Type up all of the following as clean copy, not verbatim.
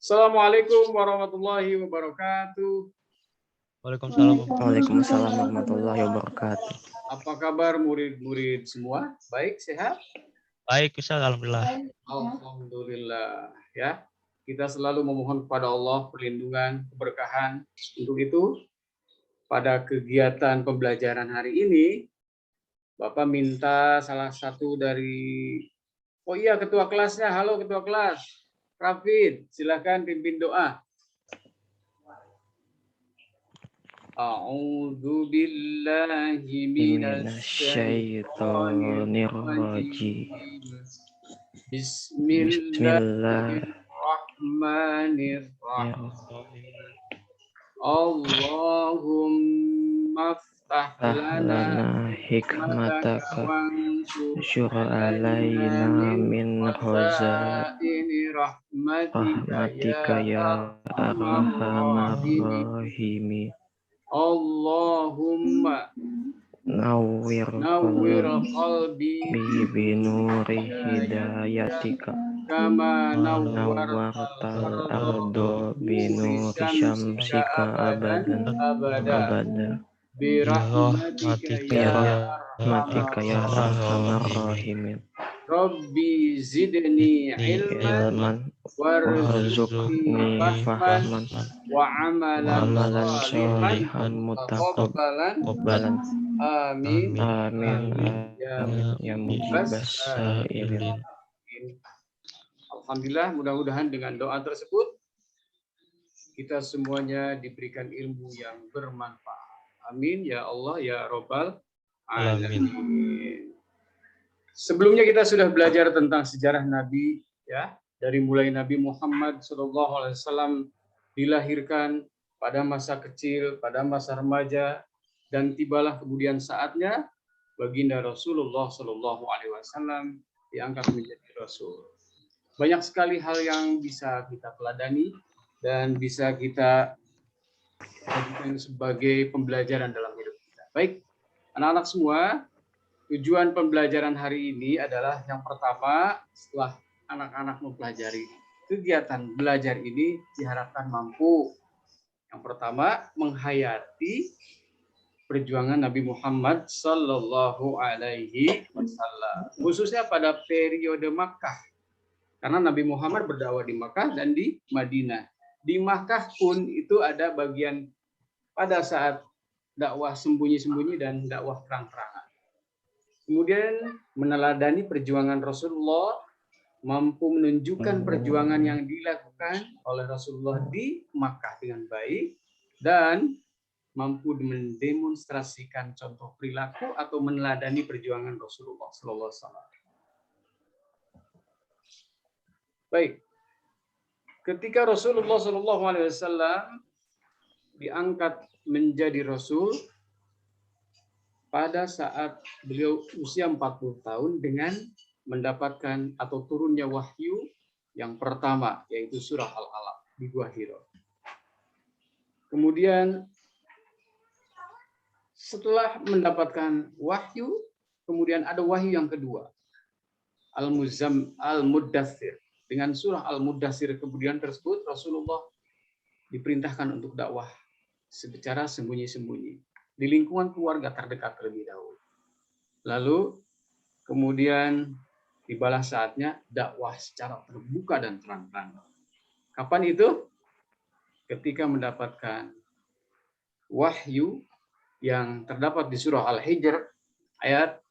Assalamualaikum warahmatullahi wabarakatuh. Waalaikumsalam. Waalaikumsalam warahmatullahi wabarakatuh. Apa kabar murid-murid semua? Baik, sehat? Baik, Ustaz, alhamdulillah. Alhamdulillah. Ya, kita selalu memohon kepada Allah perlindungan, keberkahan. Untuk itu, pada kegiatan pembelajaran hari ini, Bapak minta salah satu dari, oh iya, ketua kelasnya. Halo ketua kelas, Rafid, silakan pimpin doa. A'udzu billahi minasyaitonir rajim. Bismillahirrahmanirrahim. Allahumma ftah lana hikmataka wansyur alaina min khazaini rahmatika ya arhamar rahimin. Allahumma nawwir qalbi binuri hidayatika kama nawwartal ardo binuri syamsika abadan birahmatika ya arhamar rahimin. Rabbi zidni ilman warzuqni fahman wa amalan sholihan mutakabbalan. Amin. Amin. Ya mujibas sa'ilin. Alhamdulillah, mudah-mudahan dengan doa tersebut kita semuanya diberikan ilmu yang bermanfaat. Amin ya Allah ya Rabbal alamin. Sebelumnya kita sudah belajar tentang sejarah Nabi, ya, dari mulai Nabi Muhammad SAW dilahirkan pada masa kecil, pada masa remaja, dan tibalah kemudian saatnya baginda Rasulullah SAW diangkat menjadi Rasul. Banyak sekali hal yang bisa kita teladani dan bisa kita jadikan sebagai pembelajaran dalam hidup kita. Baik, anak-anak semua. Tujuan pembelajaran hari ini adalah yang pertama, setelah anak-anak mempelajari kegiatan belajar ini diharapkan mampu. Yang pertama, menghayati perjuangan Nabi Muhammad Sallallahu Alaihi Wasallam, khususnya pada periode Makkah. Karena Nabi Muhammad berdakwah di Makkah dan di Madinah. Di Makkah pun itu ada bagian pada saat dakwah sembunyi-sembunyi dan dakwah terang-terangan. Kemudian meneladani perjuangan Rasulullah, mampu menunjukkan perjuangan yang dilakukan oleh Rasulullah di Makkah dengan baik, dan mampu mendemonstrasikan contoh perilaku atau meneladani perjuangan Rasulullah SAW. Baik, ketika Rasulullah SAW diangkat menjadi Rasul, pada saat beliau usia 40 tahun dengan mendapatkan atau turunnya wahyu yang pertama, yaitu surah Al-Alaq di Gua Hira. Kemudian setelah mendapatkan wahyu, kemudian ada wahyu yang kedua, Al-Muddathir. Dengan surah Al-Muddathir kemudian tersebut Rasulullah diperintahkan untuk dakwah secara sembunyi-sembunyi di lingkungan keluarga terdekat terlebih dahulu. Lalu kemudian tibalah saatnya dakwah secara terbuka dan terang-terangan. Kapan itu? Ketika mendapatkan wahyu yang terdapat di surah Al-Hijr ayat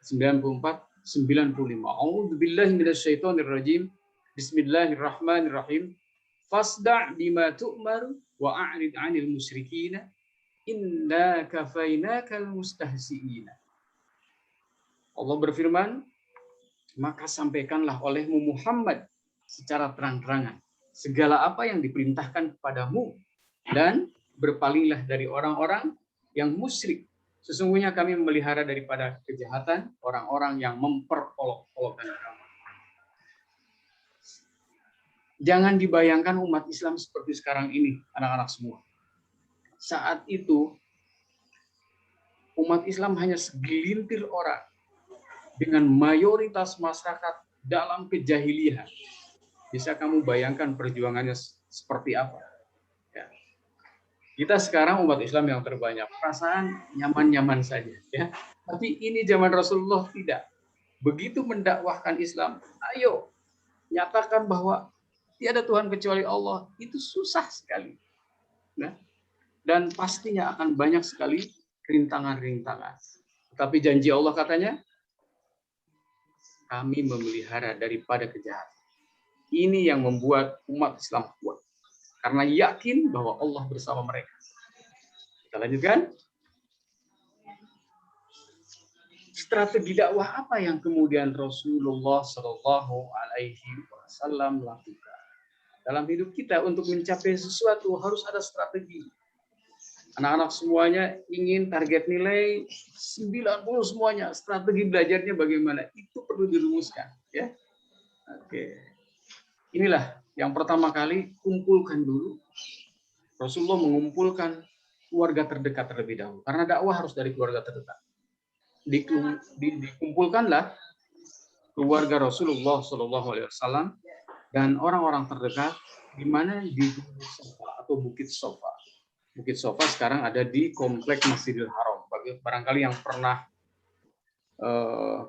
94-95. A'udzubillahi minasyaitonirrajim. Bismillahirrahmanirrahim. Fasda' bima tu'mar wa a'rid 'anil musyrikin. Inna kafainakal mustahzi'ina. Allah berfirman, maka sampaikanlah olehmu Muhammad secara terang-terangan segala apa yang diperintahkan kepadamu dan berpalinglah dari orang-orang yang musyrik. Sesungguhnya kami memelihara daripada kejahatan orang-orang yang memperolok-olokkan agama. Jangan dibayangkan umat Islam seperti sekarang ini, anak-anak semua. Saat itu, umat Islam hanya segelintir orang dengan mayoritas masyarakat dalam kejahilian. Bisa kamu bayangkan perjuangannya seperti apa. Ya. Kita sekarang umat Islam yang terbanyak, perasaan nyaman-nyaman saja. Ya. Tapi ini zaman Rasulullah tidak. Begitu mendakwahkan Islam, ayo nyatakan bahwa tiada Tuhan kecuali Allah. Itu susah sekali. Nah, dan pastinya akan banyak sekali rintangan-rintangan. Tapi janji Allah katanya, kami memelihara daripada kejahatan. Ini yang membuat umat Islam kuat. Karena yakin bahwa Allah bersama mereka. Kita lanjutkan. Strategi dakwah apa yang kemudian Rasulullah Shallallahu Alaihi Wasallam lakukan dalam hidup kita untuk mencapai sesuatu? Harus ada strategi. Anak-anak semuanya ingin target nilai 90 semuanya. Strategi belajarnya bagaimana? Itu perlu dirumuskan. Ya, oke. Inilah yang pertama kali, kumpulkan dulu. Rasulullah mengumpulkan keluarga terdekat terlebih dahulu. Karena dakwah harus dari keluarga terdekat. Dikumpulkanlah keluarga Rasulullah SAW dan orang-orang terdekat di mana di Sofa atau Bukit Sofa. Bukit Sofa sekarang ada di komplek Masjidil Haram. Barangkali yang pernah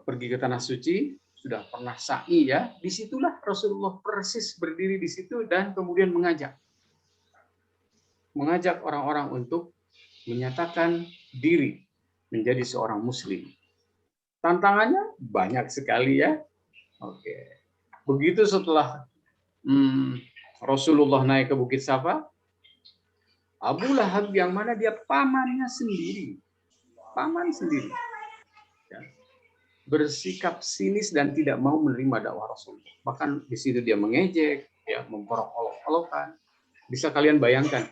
pergi ke Tanah Suci sudah pernah sa'i ya. Disitulah Rasulullah persis berdiri di situ dan kemudian mengajak orang-orang untuk menyatakan diri menjadi seorang Muslim. Tantangannya banyak sekali ya. Oke. Begitu setelah Rasulullah naik ke Bukit Safa, Abu Lahab yang mana dia paman sendiri, ya, bersikap sinis dan tidak mau menerima dakwah Rasulullah. Bahkan di situ dia mengejek, ya, memperolok-olokan. Bisa kalian bayangkan,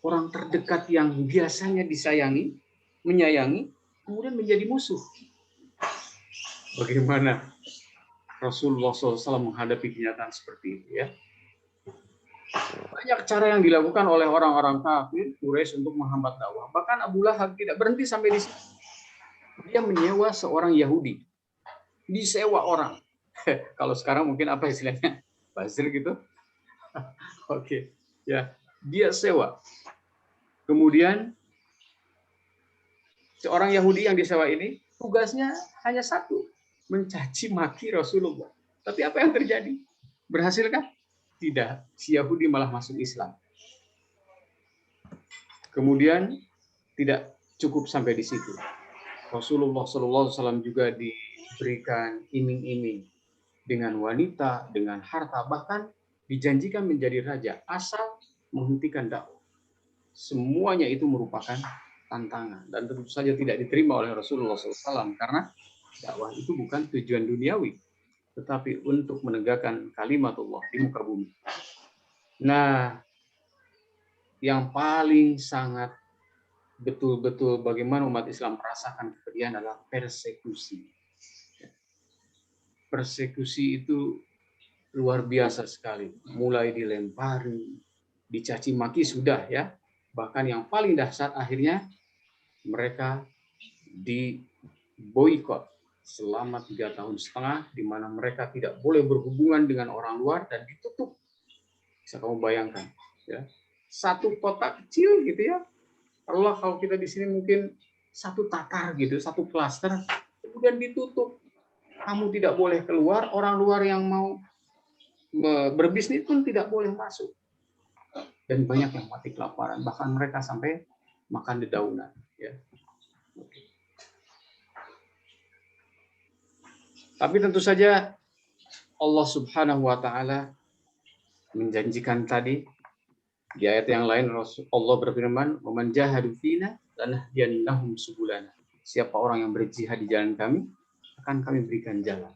orang terdekat yang biasanya disayangi, menyayangi, kemudian menjadi musuh. Bagaimana Rasulullah SAW menghadapi kenyataan seperti itu ya? Banyak cara yang dilakukan oleh orang-orang kafir Quraisy untuk menghambat dakwah. Bahkan Abu Lahab tidak berhenti sampai di situ. Dia menyewa seorang Yahudi, disewa orang. Kalau sekarang mungkin apa istilahnya, bazir gitu. Oke, ya, dia sewa. Kemudian seorang Yahudi yang disewa ini tugasnya hanya satu, mencaci maki Rasulullah. Tapi apa yang terjadi? Berhasilkah? Tidak. Si Yahudi malah masuk Islam. Kemudian tidak cukup sampai di situ. Rasulullah SAW juga diberikan iming-iming dengan wanita, dengan harta, bahkan dijanjikan menjadi raja asal menghentikan dakwah. Semuanya itu merupakan tantangan dan tentu saja tidak diterima oleh Rasulullah SAW karena dakwah itu bukan tujuan duniawi, tetapi untuk menegakkan kalimatullah di muka bumi. Nah, yang paling sangat betul-betul bagaimana umat Islam merasakan kepedihan adalah persekusi. Persekusi itu luar biasa sekali. Mulai dilempari, dicaci maki sudah ya. Bahkan yang paling dahsyat akhirnya mereka diboikot selama 3,5 tahun, di mana mereka tidak boleh berhubungan dengan orang luar dan ditutup. Bisa kamu bayangkan, ya, satu kota kecil gitu ya. Kalau kita di sini mungkin satu takar gitu, satu klaster, kemudian ditutup. Kamu tidak boleh keluar, orang luar yang mau berbisnis pun tidak boleh masuk. Dan banyak yang mati kelaparan, bahkan mereka sampai makan dedaunan. Ya. Tapi tentu saja Allah Subhanahu wa Ta'ala menjanjikan tadi di ayat yang lain, Allah berfirman, "Waman jahadu fina lanahdiyannahum subulana." Siapa orang yang berjihad di jalan kami, akan kami berikan jalan.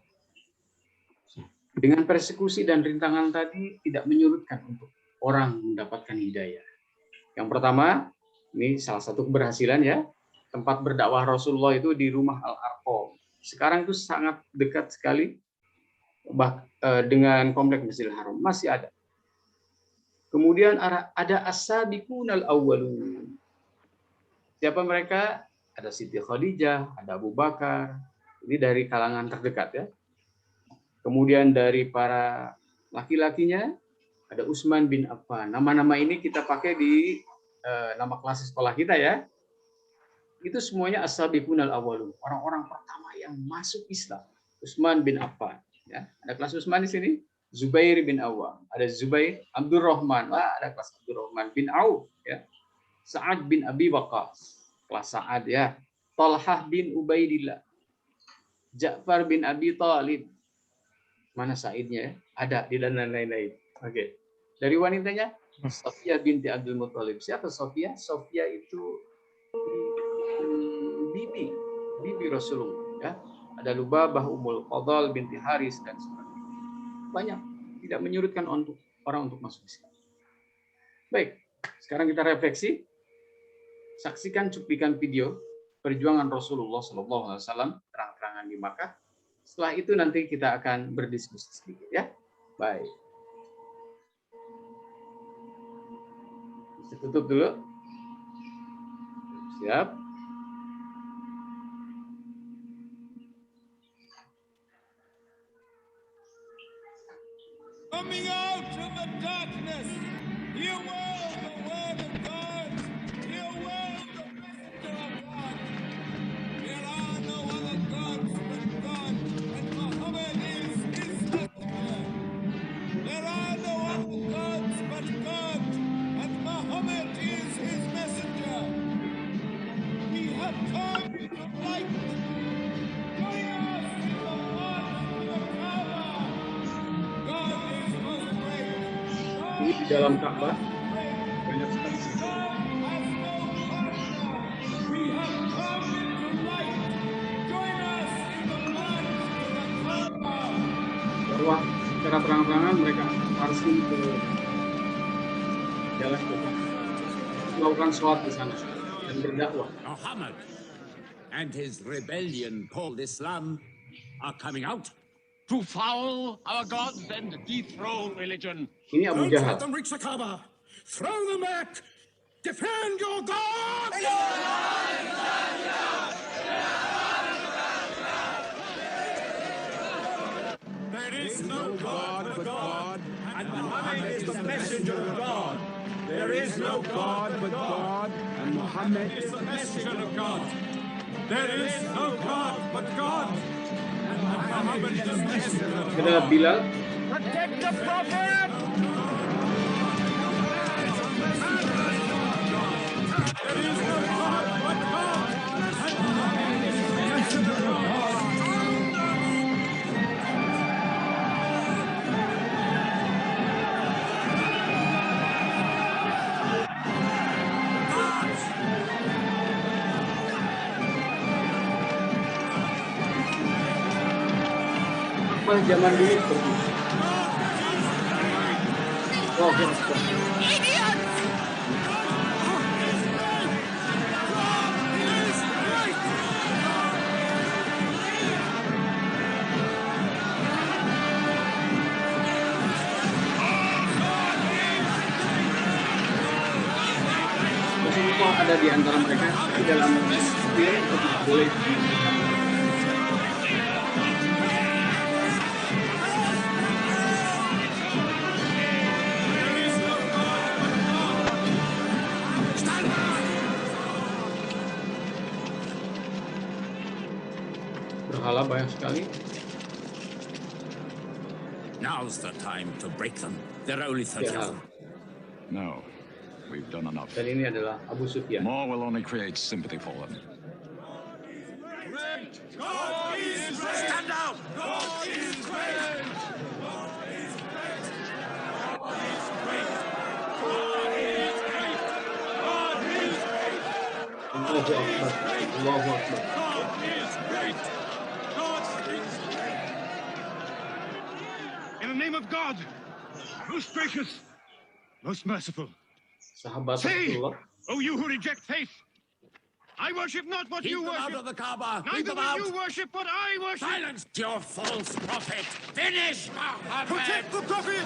Dengan persekusi dan rintangan tadi tidak menyurutkan untuk orang mendapatkan hidayah. Yang pertama, ini salah satu keberhasilan ya, tempat berdakwah Rasulullah itu di rumah Al-Arqam. Sekarang itu sangat dekat sekali dengan komplek Masjidil Haram, masih ada. Kemudian ada as-sabiqunal awwalun. Siapa mereka? Ada Siti Khadijah, ada Abu Bakar. Ini dari kalangan terdekat ya. Kemudian dari para laki-lakinya ada Utsman bin Affan. Nama-nama ini kita pakai di nama kelas sekolah kita ya. Itu semuanya as-sabiqunal awwalun, orang-orang pertama yang masuk Islam. Utsman bin Affan, ya. Ada kelas Utsman di sini. Zubair bin Awwam, ada Zubair, Abdurrahman, ada kelas Abdurrahman bin Auf, ya. Sa'ad bin Abi Waqqas, kelas Sa'ad ya. Talhah bin Ubaidillah, Ja'far bin Abi Thalib. Mana Sa'idnya? Ada di dan lain-lain. Oke. Dari wanitanya, Sofia binti Abdul Muthalib. Siapa Sofia? Sofia itu bibi Rasulullah. Ya. Ada Lubabah Ummul Fadl binti Haris dan sebagainya. Banyak. Tidak menyurutkan untuk orang untuk masuk Islam. Baik. Sekarang kita refleksi. Saksikan cuplikan video perjuangan Rasulullah SAW terang-terangan di Makkah. Setelah itu nanti kita akan berdiskusi sedikit ya. Baik. Bisa tutup dulu. Siap. Coming out of the darkness, hear well the word of God, hear well the messenger of God. There are no other gods but God, and Muhammad is his messenger. There are no other gods but God, and Muhammad is his messenger. We have come to light. Join us in the march to the Kaaba. God is most great. Ini di dalam Ka'bah banyak sekali. We have come into light. Join us in the march to the Kaaba. Bahwa secara terang-terangan mereka harus ke jalan ke melakukan sholat di sana dan berdakwah. Muhammad and his rebellion called Islam are coming out to foul our gods and dethrone religion. Ini Abu Jahal. them reach the Kaaba. Throw them back. Defend your God. There is no God but God, and Muhammad is the messenger of God. There is no God but God, and Muhammad is the messenger of God. There is no God but God, and Muhammad is the messenger of Kita lihat Bilal. Protect the Prophet! There is no God but God, and Muhammad is the messenger of God. Apa zaman dulu seperti itu? Allahu Akbar. Rasulullah ada di antara mereka, tapi dalam spirit tidak boleh dilihat. Berhala banyak sekali. Now's the time to break them. There are only 30 of them. No, we've done enough. Dan ini adalah Abu Sufyan. More will only create sympathy for them. Stand down! God is great! Allahu Akbar. Allahu Akbar. In the name of God, most gracious, most merciful. Sahabat Say, Rasulullah. oh you who reject faith, I worship not what Keep you them out worship. of the Kaaba! Keep Neither them will out! you worship what I worship. Silence your false prophet! Finish Muhammad! Protect the prophet.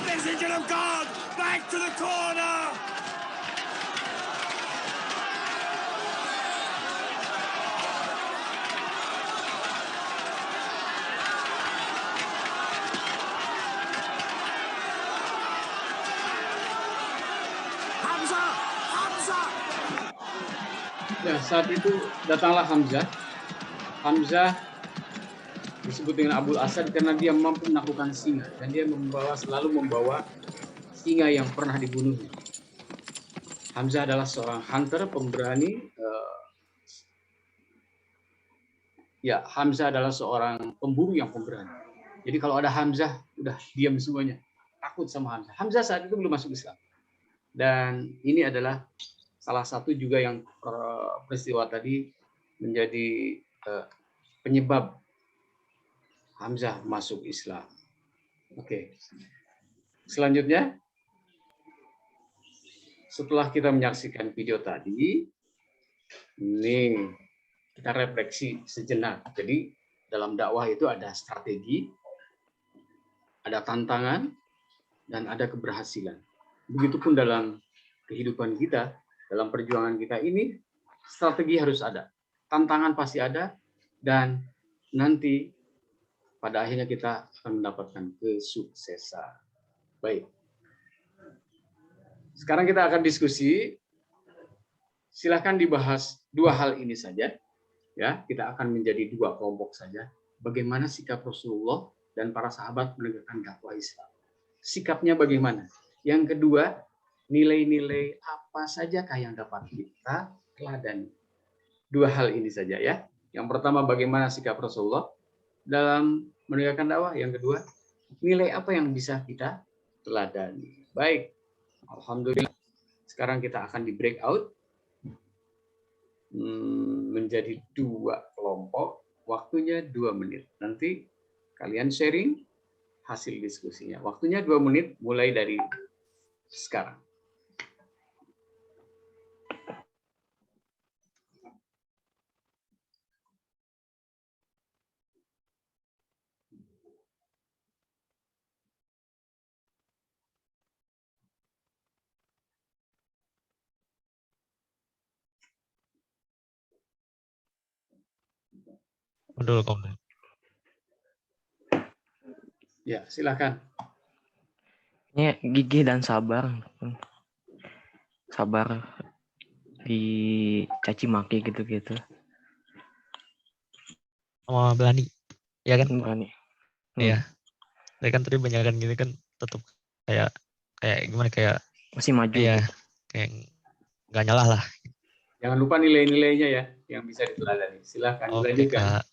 Messenger of God! Back to the corner! Ya, saat itu datanglah Hamzah. Hamzah disebut dengan Abul Asad karena dia mampu menaklukkan singa dan dia selalu membawa singa yang pernah dibunuhnya. Hamzah adalah seorang hunter, pemberani. Hamzah adalah seorang pemburu yang pemberani. Jadi kalau ada Hamzah, udah diam semuanya. Takut sama Hamzah. Hamzah saat itu belum masuk Islam. Dan ini adalah salah satu juga yang peristiwa tadi menjadi penyebab Hamzah masuk Islam. Oke. Selanjutnya, setelah kita menyaksikan video tadi, ini kita refleksi sejenak. Jadi dalam dakwah itu ada strategi, ada tantangan, dan ada keberhasilan. Begitupun dalam kehidupan kita, dalam perjuangan kita ini, strategi harus ada. Tantangan pasti ada, dan nanti pada akhirnya kita akan mendapatkan kesuksesan. Baik. Sekarang kita akan diskusi. Silakan dibahas dua hal ini saja. Ya, kita akan menjadi dua kelompok saja. Bagaimana sikap Rasulullah dan para sahabat menegakkan dakwah Islam. Sikapnya bagaimana? Yang kedua, nilai-nilai apa sajakah yang dapat kita teladani? Dua hal ini saja ya. Yang pertama, bagaimana sikap Rasulullah dalam menegakkan dakwah. Yang kedua, nilai apa yang bisa kita teladani. Baik, alhamdulillah. Sekarang kita akan di breakout menjadi dua kelompok. Waktunya 2 menit. Nanti kalian sharing hasil diskusinya. Waktunya 2 menit mulai dari sekarang. Dulu kamu. Ya, silakan. Ini gigih dan sabar. Sabar dicaci maki gitu-gitu. Sama berani. Ya kan? Berani. Iya. Saya kan tadi banyak kan gini kan tetap kayak gimana kayak Masih maju. iya, Gitu. kayak nggak nyalah lah. Jangan lupa nilai-nilainya ya yang bisa diteladani. Silakan Oke, dilanjutkan. Kak.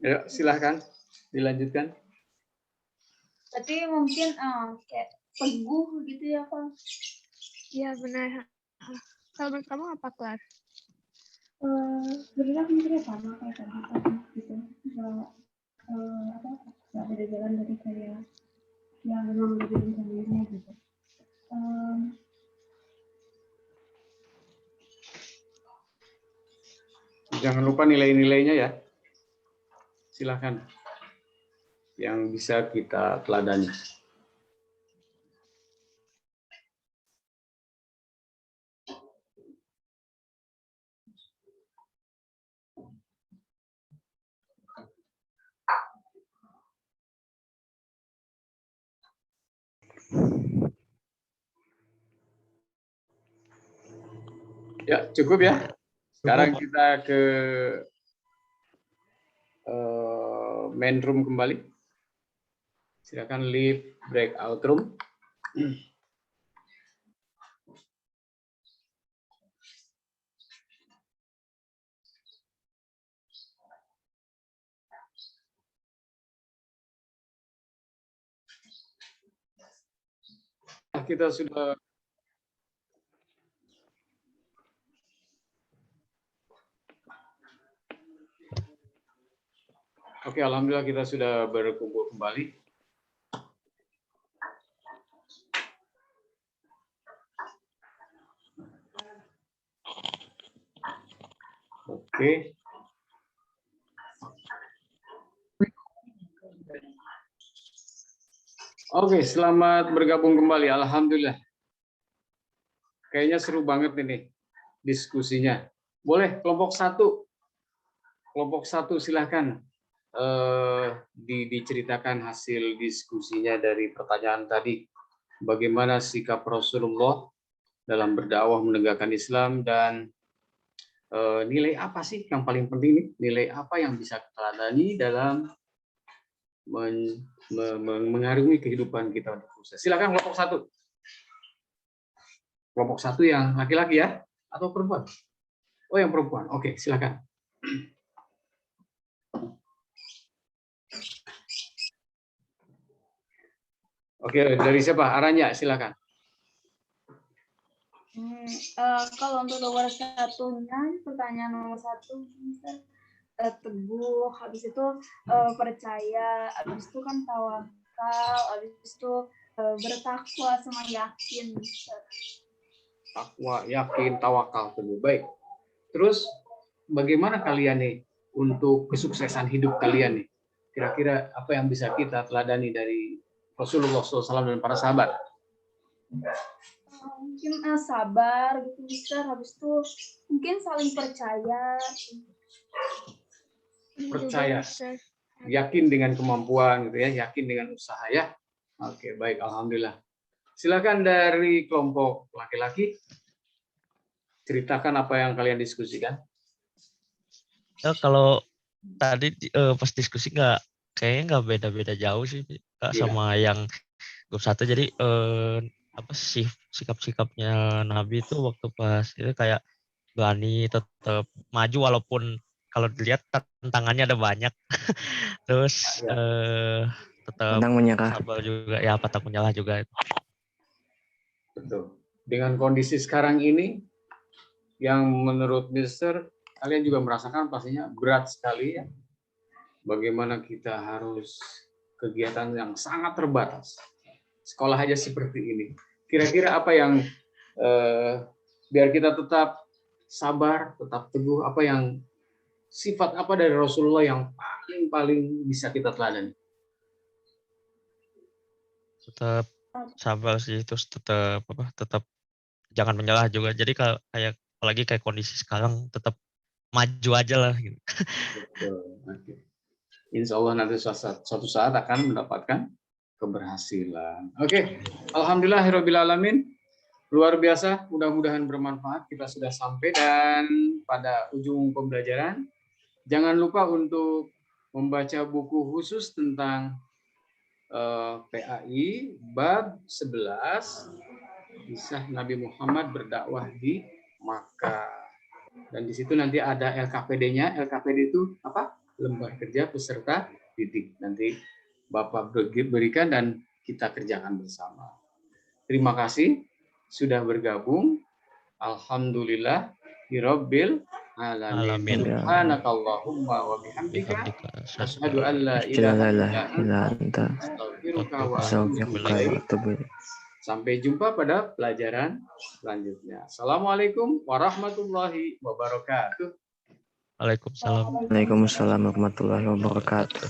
Ya, silakan dilanjutkan. Tapi mungkin kayak teguh gitu ya, Kak. Iya benar. Kalau menurut kamu apa, kelas? Sebenarnya mungkin sama kayak tadi gitu. Nggak beda jalan dari kayak yang memang lebih sendirinya gitu. Jangan lupa nilai-nilainya ya. Silakan. Yang bisa kita teladani. Ya, cukup ya. Sekarang kita ke main room kembali. Silakan leave breakout room. Kita sudah Oke, alhamdulillah kita sudah berkumpul kembali. Oke. Oke, selamat bergabung kembali. Alhamdulillah. Kayaknya seru banget ini diskusinya. Boleh kelompok 1 kelompok 1 silahkan diceritakan hasil diskusinya dari pertanyaan tadi. Bagaimana sikap Rasulullah dalam berdakwah menegakkan Islam, dan nilai apa sih yang paling penting nih? Nilai apa yang bisa kita teladani dalam mengarungi kehidupan kita untuk sukses. Silakan kelompok 1. Kelompok 1 yang laki-laki ya, atau perempuan? Oh, yang perempuan. Oke, silakan. Oke, dari siapa? Aranya, silakan. Kalau untuk nomor satunya, pertanyaan nomor 1, teguh, habis itu percaya, habis itu kan tawakal, habis itu bertakwa sama yakin. Takwa, yakin, tawakal, teguh. Baik. Terus bagaimana kalian nih untuk kesuksesan hidup kalian nih? Kira-kira apa yang bisa kita teladani dari Rasulullah SAW dan para sahabat? Mungkin sabar gitu Mister, habis itu mungkin saling percaya. Percaya, yakin dengan kemampuan gitu ya, yakin dengan usaha ya. Oke, baik, alhamdulillah. Silakan dari kelompok laki-laki, ceritakan apa yang kalian diskusikan. Ya, kalau tadi pas diskusi kayaknya nggak beda-beda jauh sih Kak, sama yang grup 1. Jadi apa sih sikap-sikapnya Nabi itu waktu pas itu kayak berani tetap maju walaupun kalau dilihat tantangannya ada banyak. Terus tetap sabar juga ya, patah menyerah juga. Betul. Dengan kondisi sekarang ini yang menurut Mister kalian juga merasakan pastinya berat sekali ya. Bagaimana kita harus kegiatan yang sangat terbatas. Sekolah aja seperti ini. Kira-kira apa yang biar kita tetap sabar, tetap teguh, apa yang sifat apa dari Rasulullah yang paling bisa kita teladani? Tetap sabar sih, terus tetap jangan menyerah juga. Jadi kayak apalagi kayak kondisi sekarang tetap maju aja lah gitu. Betul. Oke. Insya Allah nanti suatu saat akan mendapatkan keberhasilan. Oke. Alhamdulillahirabbil alamin. Luar biasa, mudah-mudahan bermanfaat. Kita sudah sampai dan pada ujung pembelajaran. Jangan lupa untuk membaca buku khusus tentang PAI bab 11, kisah Nabi Muhammad berdakwah di Makkah. Dan di situ nanti ada LKPD-nya. LKPD itu apa? Lembar kerja peserta didik. Nanti Bapak berikan dan kita kerjakan bersama. Terima kasih sudah bergabung. Alhamdulillah Rabbil alamin. Subhanakallahumma wa bihamdika asyhadu an la ilaha illa anta astaghfiruka wa atubu ilaik. Sampai jumpa pada pelajaran selanjutnya. Assalamualaikum warahmatullahi wabarakatuh. Waalaikumsalam. Waalaikumsalam warahmatullahi wabarakatuh.